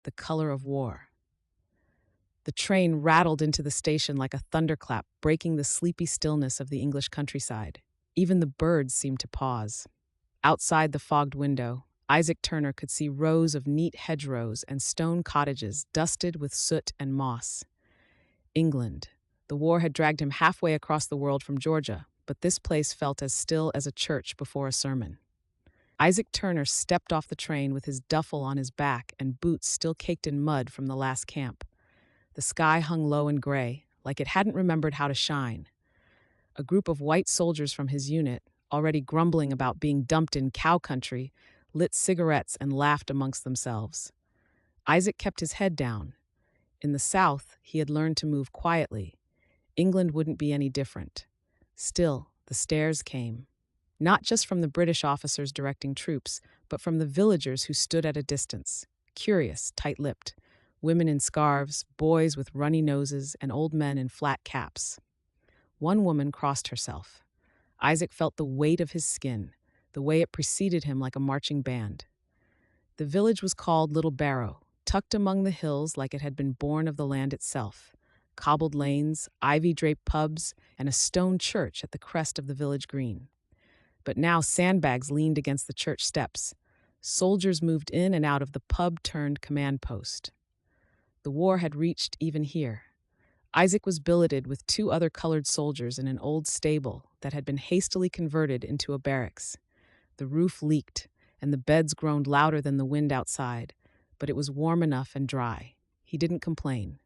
the color of war. The train rattled into the station like a thunderclap, breaking the sleepy stillness of the English countryside. Even the birds seemed to pause. Outside the fogged window, Isaac Turner could see rows of neat hedgerows and stone cottages dusted with soot and moss. England. The war had dragged him halfway across the world from Georgia, but this place felt as still as a church before a sermon. Isaac Turner stepped off the train with his duffel on his back and boots still caked in mud from the last camp. The sky hung low and gray, like it hadn't remembered how to shine. A group of white soldiers from his unit, already grumbling about being dumped in cow country, lit cigarettes and laughed amongst themselves. Isaac kept his head down. In the South, he had learned to move quietly. England wouldn't be any different. Still, the stares came. Not just from the British officers directing troops, but from the villagers who stood at a distance, curious, tight-lipped, women in scarves, boys with runny noses, and old men in flat caps. One woman crossed herself. Isaac felt the weight of his skin, the way it preceded him like a marching band. The village was called Little Barrow, tucked among the hills like it had been born of the land itself. Cobbled lanes, ivy-draped pubs, and a stone church at the crest of the village green. But now sandbags leaned against the church steps. Soldiers moved in and out of the pub-turned-command post. The war had reached even here. Isaac was billeted with two other colored soldiers in an old stable that had been hastily converted into a barracks. The roof leaked, and the beds groaned louder than the wind outside, but it was warm enough and dry. He didn't complain.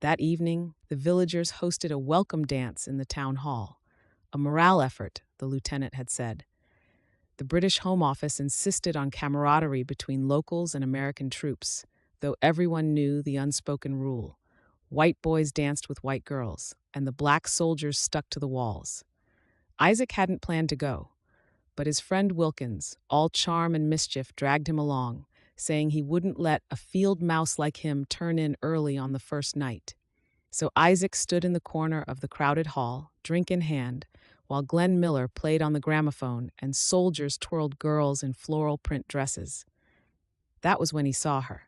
That evening, the villagers hosted a welcome dance in the town hall. A morale effort, the lieutenant had said. The British Home Office insisted on camaraderie between locals and American troops, though everyone knew the unspoken rule. White boys danced with white girls, and the black soldiers stuck to the walls. Isaac hadn't planned to go, but his friend Wilkins, all charm and mischief, dragged him along, saying he wouldn't let a field mouse like him turn in early on the first night. So Isaac stood in the corner of the crowded hall, drink in hand, while Glenn Miller played on the gramophone and soldiers twirled girls in floral print dresses. That was when he saw her.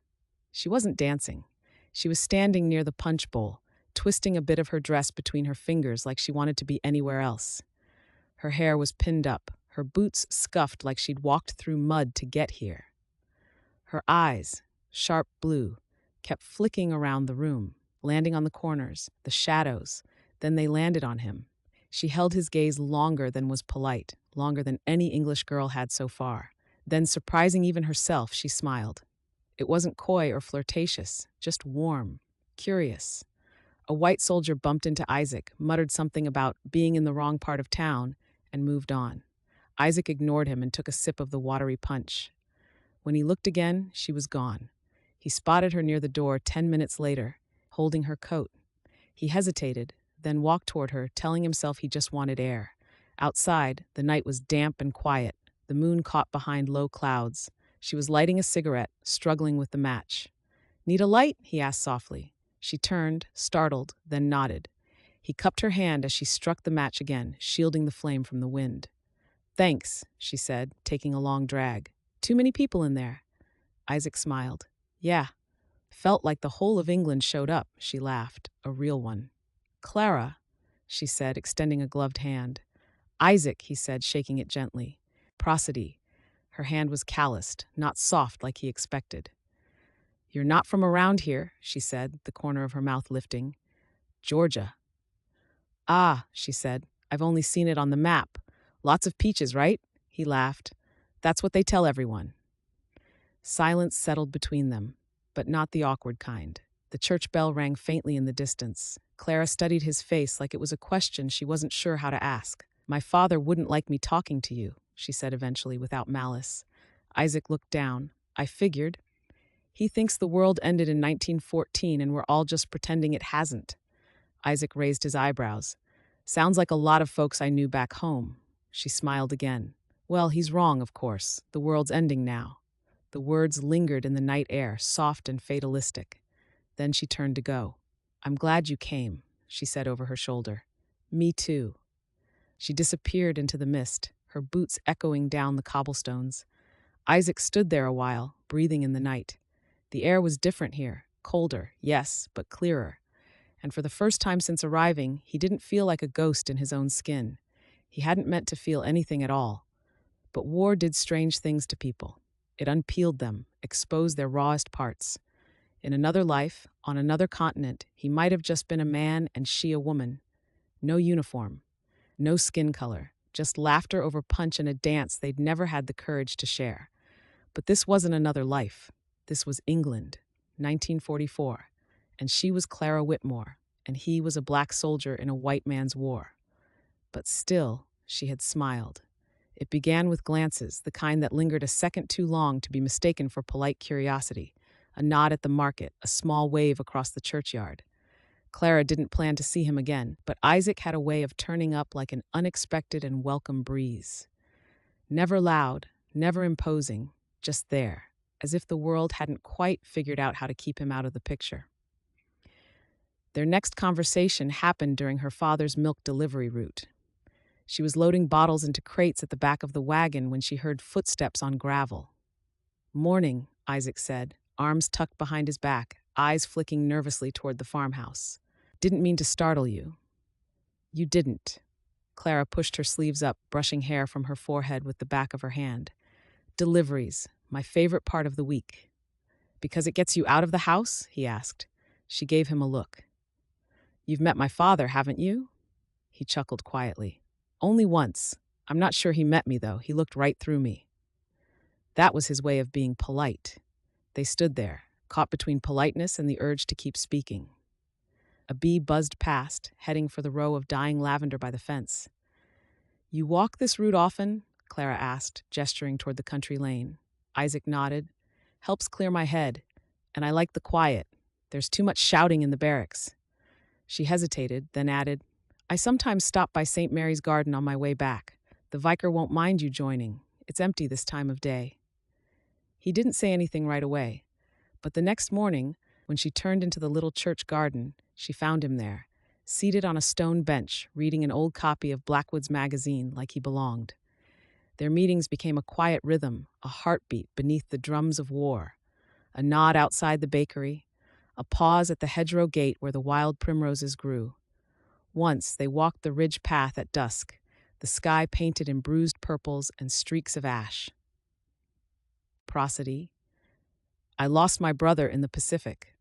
She wasn't dancing. She was standing near the punch bowl, twisting a bit of her dress between her fingers like she wanted to be anywhere else. Her hair was pinned up, her boots scuffed like she'd walked through mud to get here. Her eyes, sharp blue, kept flicking around the room, landing on the corners, the shadows. Then they landed on him. She held his gaze longer than was polite, longer than any English girl had so far. Then, surprising even herself, she smiled. It wasn't coy or flirtatious, just warm, curious. A white soldier bumped into Isaac, muttered something about being in the wrong part of town, and moved on. Isaac ignored him and took a sip of the watery punch. When he looked again, she was gone. He spotted her near the door 10 minutes later, holding her coat. He hesitated, then walked toward her, telling himself he just wanted air. Outside, the night was damp and quiet, the moon caught behind low clouds. She was lighting a cigarette, struggling with the match. "Need a light?" he asked softly. She turned, startled, then nodded. He cupped her hand as she struck the match again, shielding the flame from the wind. "Thanks," she said, taking a long drag. "Too many people in there?" Isaac smiled. "Yeah." "Felt like the whole of England showed up," she laughed, a real one. "Clara," she said, extending a gloved hand. "Isaac," he said, shaking it gently. "Prosody." Her hand was calloused, not soft like he expected. "You're not from around here," she said, the corner of her mouth lifting. "Georgia." "Ah," she said, "I've only seen it on the map. Lots of peaches, right?" He laughed. "That's what they tell everyone." Silence settled between them, but not the awkward kind. The church bell rang faintly in the distance. Clara studied his face like it was a question she wasn't sure how to ask. "My father wouldn't like me talking to you," she said eventually, without malice. Isaac looked down. "I figured. He thinks the world ended in 1914 and we're all just pretending it hasn't." Isaac raised his eyebrows. "Sounds like a lot of folks I knew back home." She smiled again. "Well, he's wrong, of course. The world's ending now." The words lingered in the night air, soft and fatalistic. Then she turned to go. "I'm glad you came," she said over her shoulder. "Me too." She disappeared into the mist, her boots echoing down the cobblestones. Isaac stood there a while, breathing in the night. The air was different here, colder, yes, but clearer. And for the first time since arriving, he didn't feel like a ghost in his own skin. He hadn't meant to feel anything at all. But war did strange things to people. It unpeeled them, exposed their rawest parts. In another life, on another continent, he might have just been a man and she a woman. No uniform, no skin color, just laughter over punch and a dance they'd never had the courage to share. But this wasn't another life. This was England, 1944, and she was Clara Whitmore, and he was a black soldier in a white man's war. But still, she had smiled. It began with glances, the kind that lingered a second too long to be mistaken for polite curiosity. A nod at the market, a small wave across the churchyard. Clara didn't plan to see him again, but Isaac had a way of turning up like an unexpected and welcome breeze. Never loud, never imposing, just there, as if the world hadn't quite figured out how to keep him out of the picture. Their next conversation happened during her father's milk delivery route. She was loading bottles into crates at the back of the wagon when she heard footsteps on gravel. "Morning," Isaac said, arms tucked behind his back, eyes flicking nervously toward the farmhouse. "Didn't mean to startle you." "You didn't." Clara pushed her sleeves up, brushing hair from her forehead with the back of her hand. "Deliveries, my favorite part of the week." "Because it gets you out of the house?" he asked. She gave him a look. "You've met my father, haven't you?" He chuckled quietly. "Only once. I'm not sure he met me, though. He looked right through me." That was his way of being polite. They stood there, caught between politeness and the urge to keep speaking. A bee buzzed past, heading for the row of dying lavender by the fence. "You walk this route often?" Clara asked, gesturing toward the country lane. Isaac nodded. "Helps clear my head. And I like the quiet. There's too much shouting in the barracks." She hesitated, then added, "I sometimes stop by St. Mary's Garden on my way back. The vicar won't mind you joining. It's empty this time of day." He didn't say anything right away, but the next morning, when she turned into the little church garden, she found him there, seated on a stone bench, reading an old copy of Blackwood's magazine like he belonged. Their meetings became a quiet rhythm, a heartbeat beneath the drums of war. A nod outside the bakery, a pause at the hedgerow gate where the wild primroses grew. Once they walked the ridge path at dusk, the sky painted in bruised purples and streaks of ash. "Prosody. I lost my brother in the Pacific,"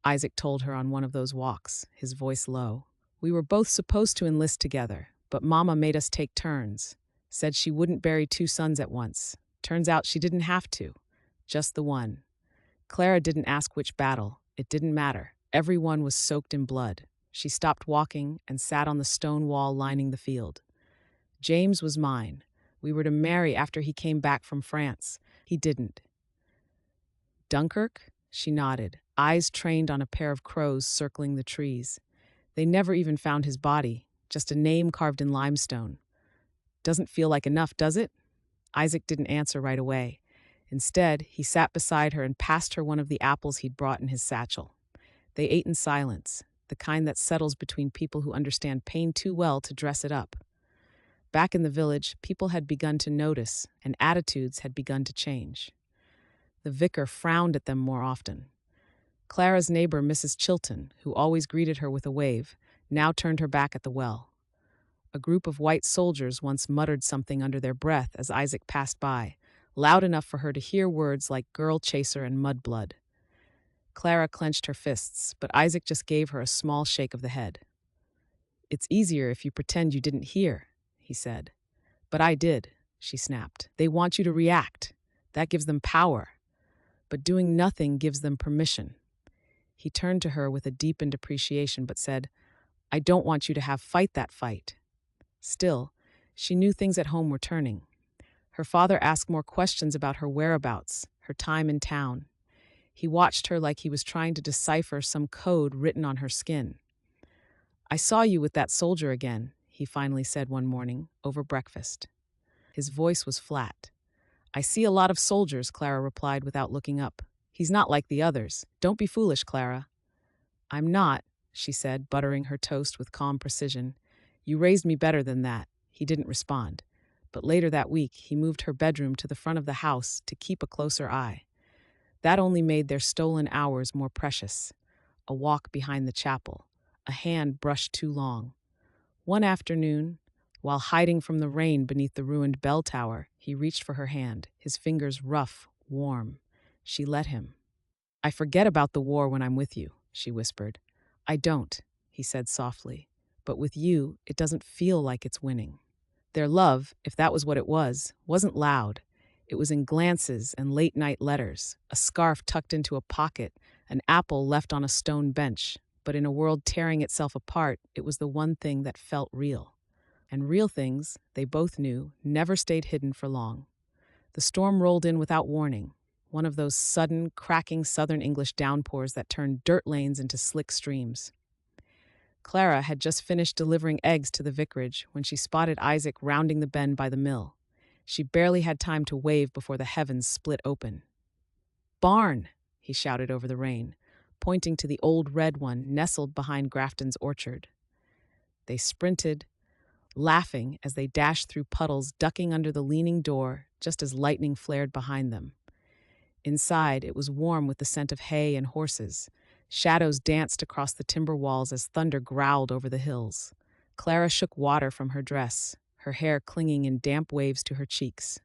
Isaac told her on one of those walks, his voice low. "We were both supposed to enlist together, but Mama made us take turns. Said she wouldn't bury two sons at once. Turns out she didn't have to. Just the one." Clara didn't ask which battle. It didn't matter. Everyone was soaked in blood. She stopped walking and sat on the stone wall lining the field. "James was mine. We were to marry after he came back from France. He didn't." "Dunkirk?" She nodded, eyes trained on a pair of crows circling the trees. "They never even found his body, just a name carved in limestone. Doesn't feel like enough, does it?" Isaac didn't answer right away. Instead, he sat beside her and passed her one of the apples he'd brought in his satchel. They ate in silence, the kind that settles between people who understand pain too well to dress it up. Back in the village, people had begun to notice, and attitudes had begun to change. The vicar frowned at them more often. Clara's neighbor, Mrs. Chilton, who always greeted her with a wave, now turned her back at the well. A group of white soldiers once muttered something under their breath as Isaac passed by, loud enough for her to hear words like girl chaser and mudblood. Clara clenched her fists, but Isaac just gave her a small shake of the head. "It's easier if you pretend you didn't hear," he said. "But I did," she snapped. "They want you to react. That gives them power. But doing nothing gives them permission." He turned to her with a deepened appreciation, but said, "I don't want you to fight that fight." Still, she knew things at home were turning. Her father asked more questions about her whereabouts, her time in town. He watched her like he was trying to decipher some code written on her skin. "I saw you with that soldier again," he finally said one morning, over breakfast. His voice was flat. "I see a lot of soldiers," Clara replied without looking up. "He's not like the others. Don't be foolish, Clara." "I'm not," she said, buttering her toast with calm precision. "You raised me better than that." He didn't respond. But later that week, he moved her bedroom to the front of the house to keep a closer eye. That only made their stolen hours more precious. A walk behind the chapel, a hand brushed too long. One afternoon, while hiding from the rain beneath the ruined bell tower, he reached for her hand, his fingers rough, warm. She let him. "I forget about the war when I'm with you," she whispered. "I don't," he said softly. "But with you, it doesn't feel like it's winning." Their love, if that was what it was, wasn't loud. It was in glances and late-night letters, a scarf tucked into a pocket, an apple left on a stone bench. But in a world tearing itself apart, it was the one thing that felt real. And real things, they both knew, never stayed hidden for long. The storm rolled in without warning, one of those sudden, cracking southern English downpours that turned dirt lanes into slick streams. Clara had just finished delivering eggs to the vicarage when she spotted Isaac rounding the bend by the mill. She barely had time to wave before the heavens split open. "Barn!" he shouted over the rain, pointing to the old red one nestled behind Grafton's orchard. They sprinted, laughing as they dashed through puddles, ducking under the leaning door just as lightning flared behind them. Inside, it was warm with the scent of hay and horses. Shadows danced across the timber walls as thunder growled over the hills. Clara shook water from her dress, her hair clinging in damp waves to her cheeks.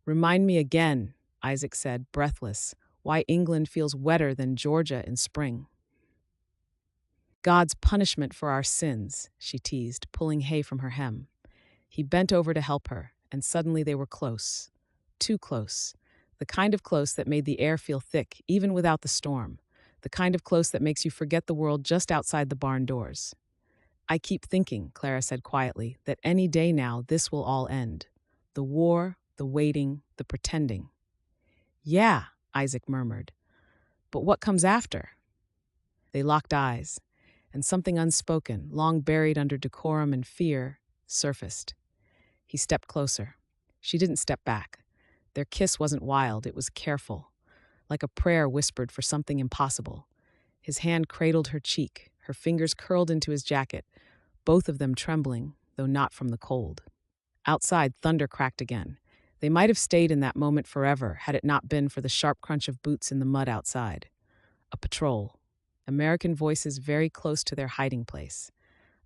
"Remind me again," Isaac said, breathless, "why England feels wetter than Georgia in spring." "God's punishment for our sins," she teased, pulling hay from her hem. He bent over to help her, and suddenly they were close. Too close. The kind of close that made the air feel thick, even without the storm. The kind of close that makes you forget the world just outside the barn doors. "I keep thinking," Clara said quietly, "that any day now this will all end. The war, the waiting, the pretending." "Yeah," Isaac murmured. "But what comes after?" They locked eyes, and something unspoken, long buried under decorum and fear, surfaced. He stepped closer. She didn't step back. Their kiss wasn't wild, it was careful, like a prayer whispered for something impossible. His hand cradled her cheek, her fingers curled into his jacket, both of them trembling, though not from the cold. Outside, thunder cracked again. They might have stayed in that moment forever had it not been for the sharp crunch of boots in the mud outside. A patrol. American voices very close to their hiding place.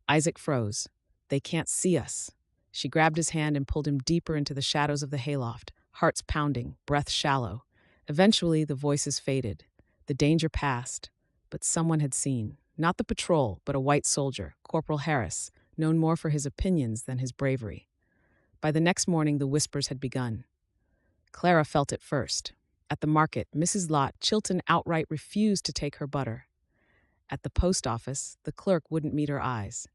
Isaac froze. "They can't see us." She grabbed his hand and pulled him deeper into the shadows of the hayloft, hearts pounding, breath shallow. Eventually, the voices faded. The danger passed, but someone had seen. Not the patrol, but a white soldier, Corporal Harris, known more for his opinions than his bravery. By the next morning, the whispers had begun. Clara felt it first. At the market, Mrs. Lott Chilton outright refused to take her butter. At the post office, the clerk wouldn't meet her eyes.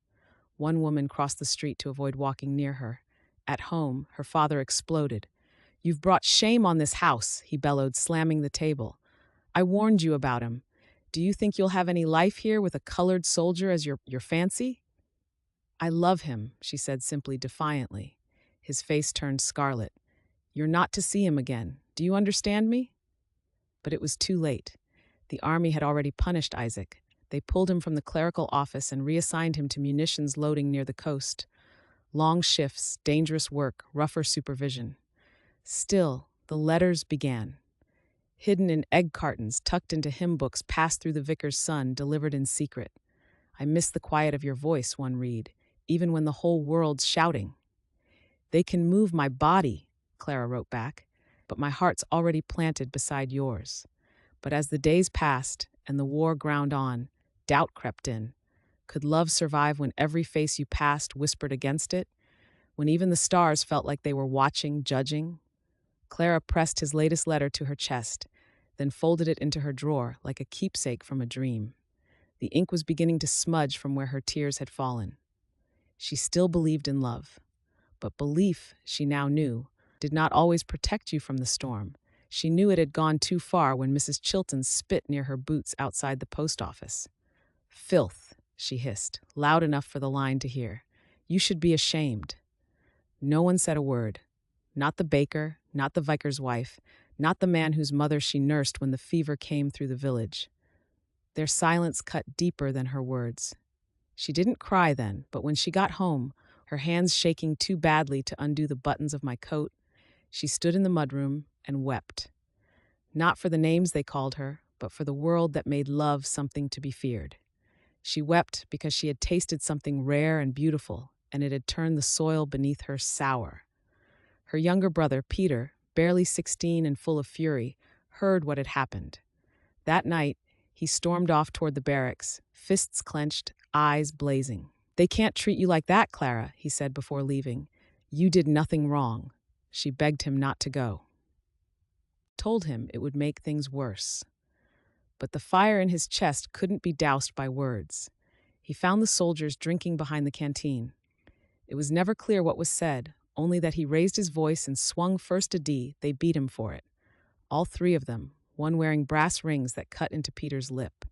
One woman crossed the street to avoid walking near her. At home, her father exploded. "You've brought shame on this house," he bellowed, slamming the table. "I warned you about him. Do you think you'll have any life here with a colored soldier as your fancy?" "I love him," she said simply, defiantly. His face turned scarlet. "You're not to see him again. Do you understand me?" But it was too late. The army had already punished Isaac. They pulled him from the clerical office and reassigned him to munitions loading near the coast. Long shifts, dangerous work, rougher supervision. Still, the letters began. Hidden in egg cartons, tucked into hymn books passed through the vicar's son, delivered in secret. "I miss the quiet of your voice," one read, "even when the whole world's shouting." "They can move my body," Clara wrote back, "but my heart's already planted beside yours." But as the days passed and the war ground on, doubt crept in. Could love survive when every face you passed whispered against it? When even the stars felt like they were watching, judging? Clara pressed his latest letter to her chest, then folded it into her drawer like a keepsake from a dream. The ink was beginning to smudge from where her tears had fallen. She still believed in love. But belief, she now knew, did not always protect you from the storm. She knew it had gone too far when Mrs. Chilton spit near her boots outside the post office. "Filth," she hissed, loud enough for the line to hear. "You should be ashamed." No one said a word. Not the baker, not the vicar's wife, not the man whose mother she nursed when the fever came through the village. Their silence cut deeper than her words. She didn't cry then, but when she got home, her hands shaking too badly to undo the buttons of my coat, she stood in the mudroom and wept. not for the names they called her, but for the world that made love something to be feared. She wept because she had tasted something rare and beautiful, and it had turned the soil beneath her sour. Her younger brother, Peter, barely 16 and full of fury, heard what had happened. That night, he stormed off toward the barracks, fists clenched, eyes blazing. "They can't treat you like that, Clara," he said before leaving. "You did nothing wrong." She begged him not to go. Told him it would make things worse. But the fire in his chest couldn't be doused by words. He found the soldiers drinking behind the canteen. It was never clear what was said, only that he raised his voice and swung first a D. They beat him for it. All three of them, one wearing brass rings that cut into Peter's lip.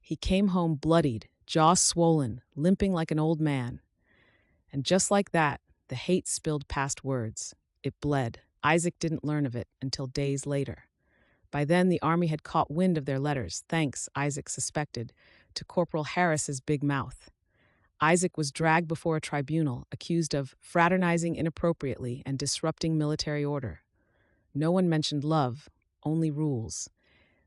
He came home bloodied, jaw swollen, limping like an old man. And just like that, the hate spilled past words. It bled. Isaac didn't learn of it until days later. By then, the army had caught wind of their letters, thanks, Isaac suspected, to Corporal Harris's big mouth. Isaac was dragged before a tribunal, accused of fraternizing inappropriately and disrupting military order. No one mentioned love, only rules.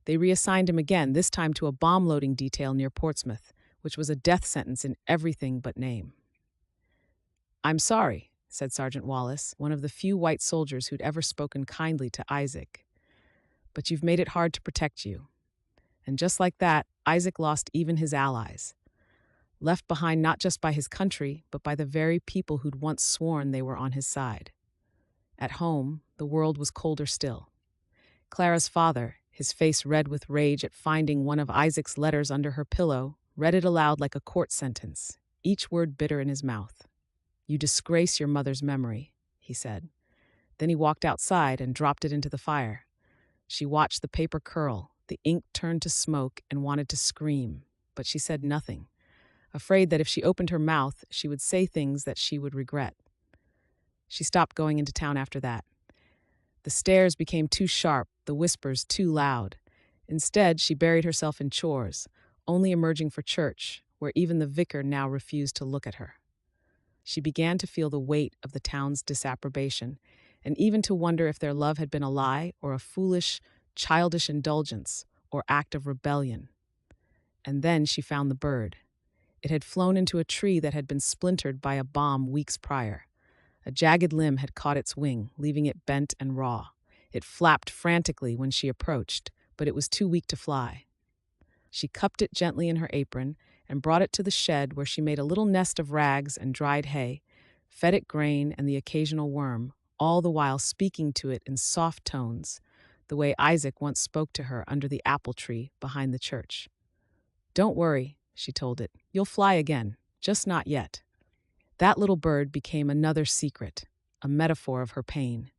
They reassigned him again, this time to a bomb-loading detail near Portsmouth, which was a death sentence in everything but name. "I'm sorry," said Sergeant Wallace, one of the few white soldiers who'd ever spoken kindly to Isaac. "But you've made it hard to protect you." And just like that, Isaac lost even his allies. Left behind not just by his country, but by the very people who'd once sworn they were on his side. At home, the world was colder still. Clara's father, his face red with rage at finding one of Isaac's letters under her pillow, read it aloud like a court sentence, each word bitter in his mouth. "You disgrace your mother's memory," he said. Then he walked outside and dropped it into the fire. She watched the paper curl, the ink turned to smoke, and wanted to scream, but she said nothing, afraid that if she opened her mouth, she would say things that she would regret. She stopped going into town after that. The stares became too sharp, the whispers too loud. Instead, she buried herself in chores, only emerging for church, where even the vicar now refused to look at her. She began to feel the weight of the town's disapprobation, and even to wonder if their love had been a lie or a foolish, childish indulgence or act of rebellion. And then she found the bird. It had flown into a tree that had been splintered by a bomb weeks prior. A jagged limb had caught its wing, leaving it bent and raw. It flapped frantically when she approached, but it was too weak to fly. She cupped it gently in her apron and brought it to the shed where she made a little nest of rags and dried hay, fed it grain and the occasional worm, all the while speaking to it in soft tones, the way Isaac once spoke to her under the apple tree behind the church. "Don't worry," she told it. "You'll fly again, just not yet." That little bird became another secret, a metaphor of her pain.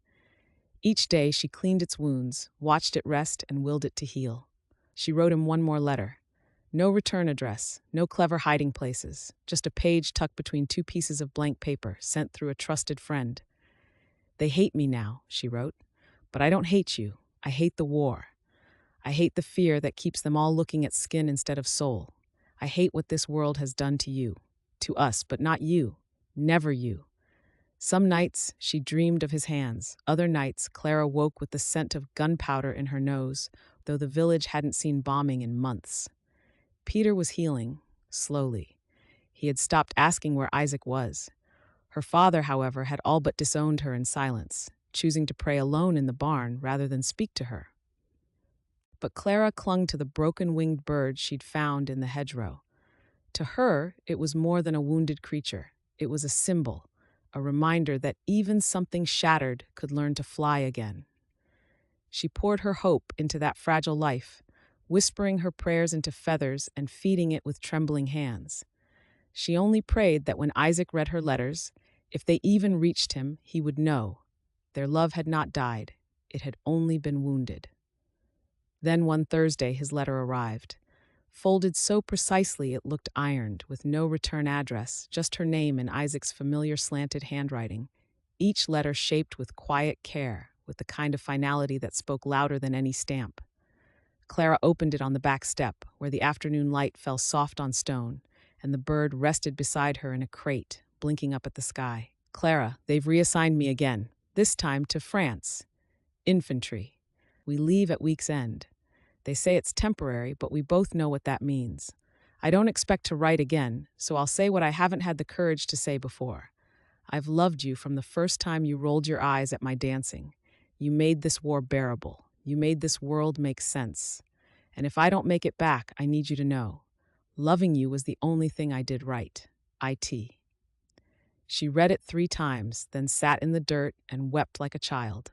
Each day she cleaned its wounds, watched it rest, and willed it to heal. She wrote him one more letter. No return address, no clever hiding places, just a page tucked between two pieces of blank paper sent through a trusted friend. "They hate me now," she wrote, "but I don't hate you. I hate the war. I hate the fear that keeps them all looking at skin instead of soul. I hate what this world has done to you, to us, but not you. Never you." Some nights she dreamed of his hands. Other nights Clara woke with the scent of gunpowder in her nose, though the village hadn't seen bombing in months. Peter was healing, slowly. He had stopped asking where Isaac was. Her father, however, had all but disowned her in silence, choosing to pray alone in the barn rather than speak to her. But Clara clung to the broken-winged bird she'd found in the hedgerow. To her, it was more than a wounded creature. It was a symbol, a reminder that even something shattered could learn to fly again. She poured her hope into that fragile life, whispering her prayers into feathers and feeding it with trembling hands. She only prayed that when Isaac read her letters, if they even reached him, he would know. Their love had not died. It had only been wounded. Then one Thursday his letter arrived. Folded so precisely it looked ironed, with no return address, just her name in Isaac's familiar slanted handwriting. Each letter shaped with quiet care, with the kind of finality that spoke louder than any stamp. Clara opened it on the back step, where the afternoon light fell soft on stone, and the bird rested beside her in a crate, blinking up at the sky. "Clara, they've reassigned me again, this time to France. Infantry. We leave at week's end. They say it's temporary, but we both know what that means. I don't expect to write again, so I'll say what I haven't had the courage to say before. I've loved you from the first time you rolled your eyes at my dancing. You made this war bearable. You made this world make sense. And if I don't make it back, I need you to know. Loving you was the only thing I did right. IT. She read it 3 times, then sat in the dirt and wept like a child.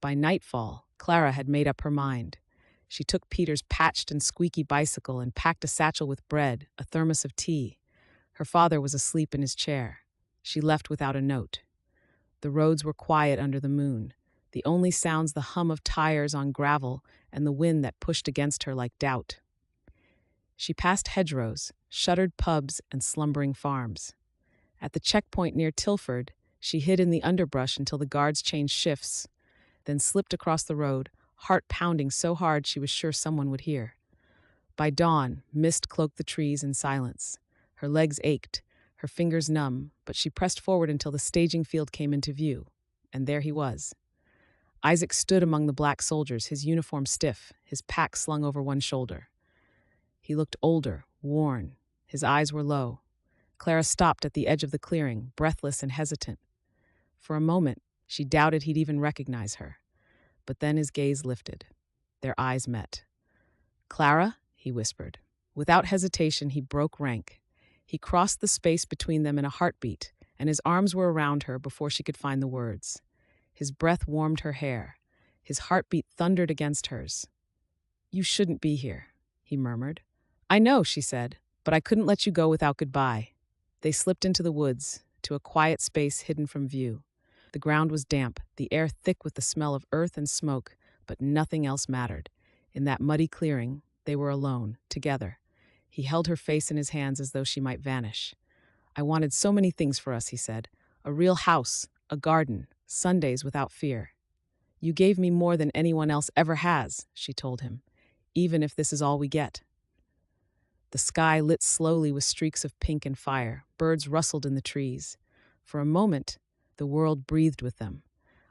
By nightfall, Clara had made up her mind. She took Peter's patched and squeaky bicycle and packed a satchel with bread, a thermos of tea. Her father was asleep in his chair. She left without a note. The roads were quiet under the moon, the only sounds the hum of tires on gravel and the wind that pushed against her like doubt. She passed hedgerows, shuttered pubs, and slumbering farms. At the checkpoint near Tilford, she hid in the underbrush until the guards changed shifts, then slipped across the road, heart pounding so hard she was sure someone would hear. By dawn, mist cloaked the trees in silence. Her legs ached, her fingers numb, but she pressed forward until the staging field came into view, and there he was. Isaac stood among the black soldiers, his uniform stiff, his pack slung over one shoulder. He looked older, worn. His eyes were low. Clara stopped at the edge of the clearing, breathless and hesitant. For a moment, she doubted he'd even recognize her. But then his gaze lifted. Their eyes met. "Clara?" he whispered. Without hesitation, he broke rank. He crossed the space between them in a heartbeat, and his arms were around her before she could find the words. His breath warmed her hair. His heartbeat thundered against hers. "You shouldn't be here," he murmured. "I know," she said, "but I couldn't let you go without goodbye." They slipped into the woods, to a quiet space hidden from view. The ground was damp, the air thick with the smell of earth and smoke, but nothing else mattered. In that muddy clearing, they were alone, together. He held her face in his hands as though she might vanish. "I wanted so many things for us," he said. "A real house, a garden, Sundays without fear." "You gave me more than anyone else ever has," she told him, "even if this is all we get." The sky lit slowly with streaks of pink and fire. Birds rustled in the trees. For a moment, the world breathed with them.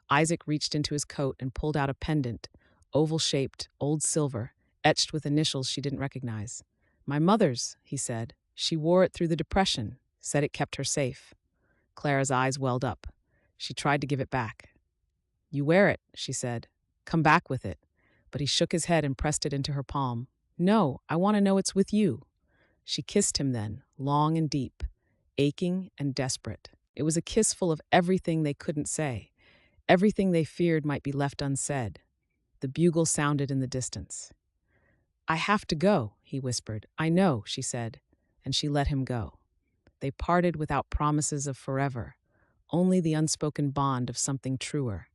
Isaac reached into his coat and pulled out a pendant, oval-shaped, old silver, etched with initials she didn't recognize. "My mother's," he said. "She wore it through the Depression, said it kept her safe." Clara's eyes welled up. She tried to give it back. "You wear it," she said. "Come back with it." But he shook his head and pressed it into her palm. "No, I want to know it's with you." She kissed him then, long and deep, aching and desperate. It was a kiss full of everything they couldn't say, everything they feared might be left unsaid. The bugle sounded in the distance. "I have to go," he whispered. "I know," she said, and she let him go. They parted without promises of forever, only the unspoken bond of something truer,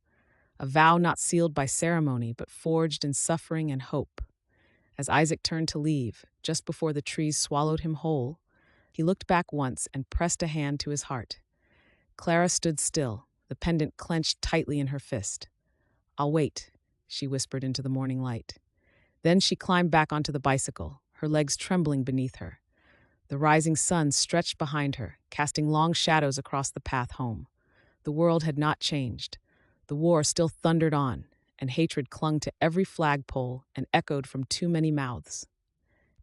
a vow not sealed by ceremony but forged in suffering and hope. As Isaac turned to leave, just before the trees swallowed him whole, he looked back once and pressed a hand to his heart. Clara stood still, the pendant clenched tightly in her fist. "I'll wait," she whispered into the morning light. Then she climbed back onto the bicycle, her legs trembling beneath her. The rising sun stretched behind her, casting long shadows across the path home. The world had not changed. The war still thundered on, and hatred clung to every flagpole and echoed from too many mouths.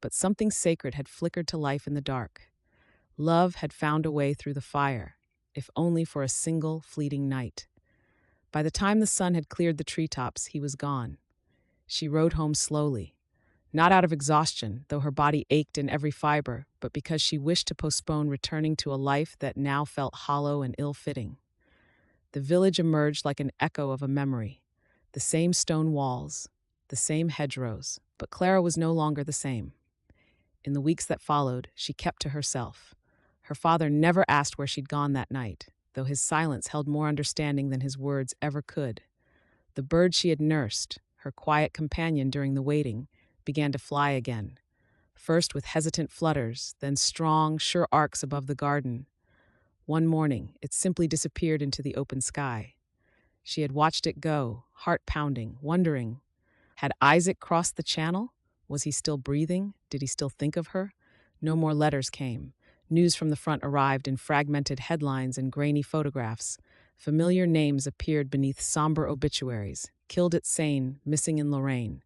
But something sacred had flickered to life in the dark. Love had found a way through the fire, if only for a single fleeting night. By the time the sun had cleared the treetops, he was gone. She rode home slowly, not out of exhaustion, though her body ached in every fiber, but because she wished to postpone returning to a life that now felt hollow and ill-fitting. The village emerged like an echo of a memory. The same stone walls, the same hedgerows, but Clara was no longer the same. In the weeks that followed, she kept to herself. Her father never asked where she'd gone that night, though his silence held more understanding than his words ever could. The bird she had nursed, her quiet companion during the waiting, began to fly again, first with hesitant flutters, then strong, sure arcs above the garden. One morning, it simply disappeared into the open sky. She had watched it go, heart pounding, wondering, had Isaac crossed the channel? Was he still breathing? Did he still think of her? No more letters came. News from the front arrived in fragmented headlines and grainy photographs. Familiar names appeared beneath somber obituaries: killed at Seine, missing in Lorraine.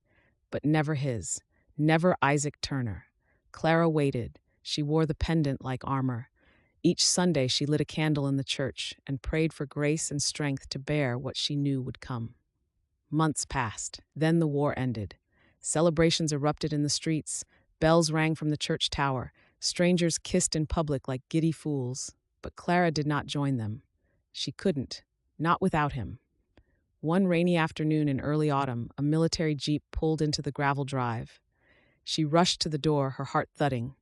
But never his, never Isaac Turner. Clara waited. She wore the pendant like armor. Each Sunday she lit a candle in the church and prayed for grace and strength to bear what she knew would come. Months passed. Then the war ended. Celebrations erupted in the streets. Bells rang from the church tower. Strangers kissed in public like giddy fools. But Clara did not join them. She couldn't, not without him. One rainy afternoon in early autumn, a military jeep pulled into the gravel drive. She rushed to the door, her heart thudding.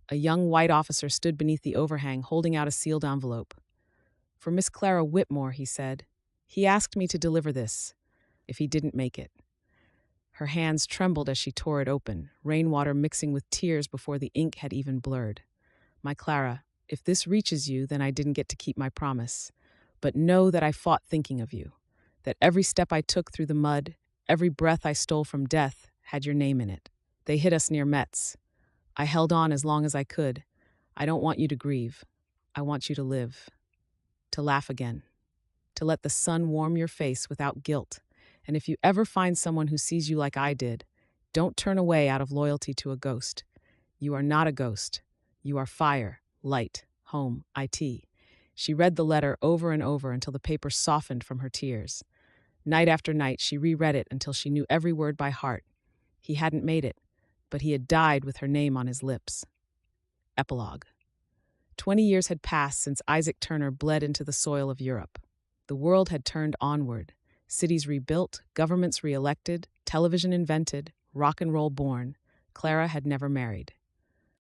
A young white officer stood beneath the overhang, holding out a sealed envelope. "For Miss Clara Whitmore," he said. "He asked me to deliver this, if he didn't make it." Her hands trembled as she tore it open, rainwater mixing with tears before the ink had even blurred. "My Clara, if this reaches you, then I didn't get to keep my promise. But know that I fought thinking of you, that every step I took through the mud, every breath I stole from death, had your name in it. They hit us near Metz. I held on as long as I could. I don't want you to grieve. I want you to live, to laugh again, to let the sun warm your face without guilt. And if you ever find someone who sees you like I did, don't turn away out of loyalty to a ghost. You are not a ghost. You are fire, light, home, IT." She read the letter over and over until the paper softened from her tears. Night after night, she reread it until she knew every word by heart. He hadn't made it, but he had died with her name on his lips. Epilogue. 20 years had passed since Isaac Turner bled into the soil of Europe. The world had turned onward. Cities rebuilt, governments re-elected, television invented, rock and roll born. Clara had never married.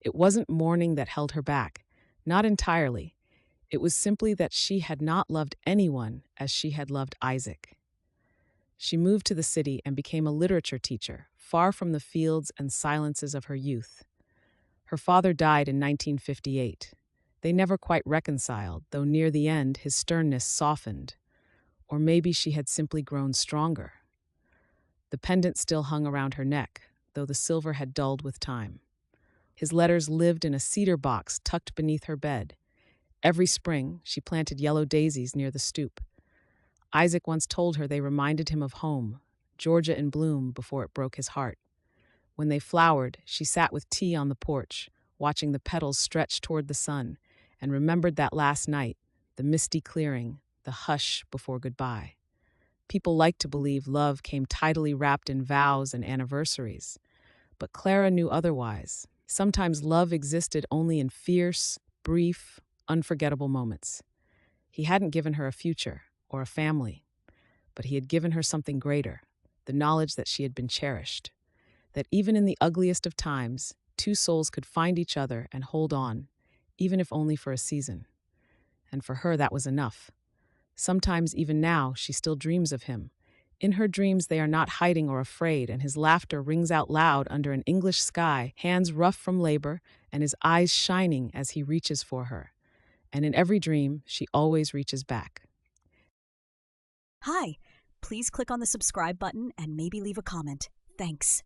It wasn't mourning that held her back. Not entirely. It was simply that she had not loved anyone as she had loved Isaac. She moved to the city and became a literature teacher, far from the fields and silences of her youth. Her father died in 1958. They never quite reconciled, though near the end his sternness softened. Or maybe she had simply grown stronger. The pendant still hung around her neck, though the silver had dulled with time. His letters lived in a cedar box tucked beneath her bed. Every spring, she planted yellow daisies near the stoop. Isaac once told her they reminded him of home, Georgia in bloom before it broke his heart. When they flowered, she sat with tea on the porch, watching the petals stretch toward the sun, and remembered that last night, the misty clearing, the hush before goodbye. People like to believe love came tidily wrapped in vows and anniversaries, but Clara knew otherwise. Sometimes love existed only in fierce, brief, unforgettable moments. He hadn't given her a future or a family, but he had given her something greater, the knowledge that she had been cherished, that even in the ugliest of times, two souls could find each other and hold on, even if only for a season. And for her, that was enough. Sometimes, even now, she still dreams of him. In her dreams, they are not hiding or afraid, and his laughter rings out loud under an English sky, hands rough from labor, and his eyes shining as he reaches for her. And in every dream, she always reaches back. Hi, please click on the subscribe button and maybe leave a comment. Thanks.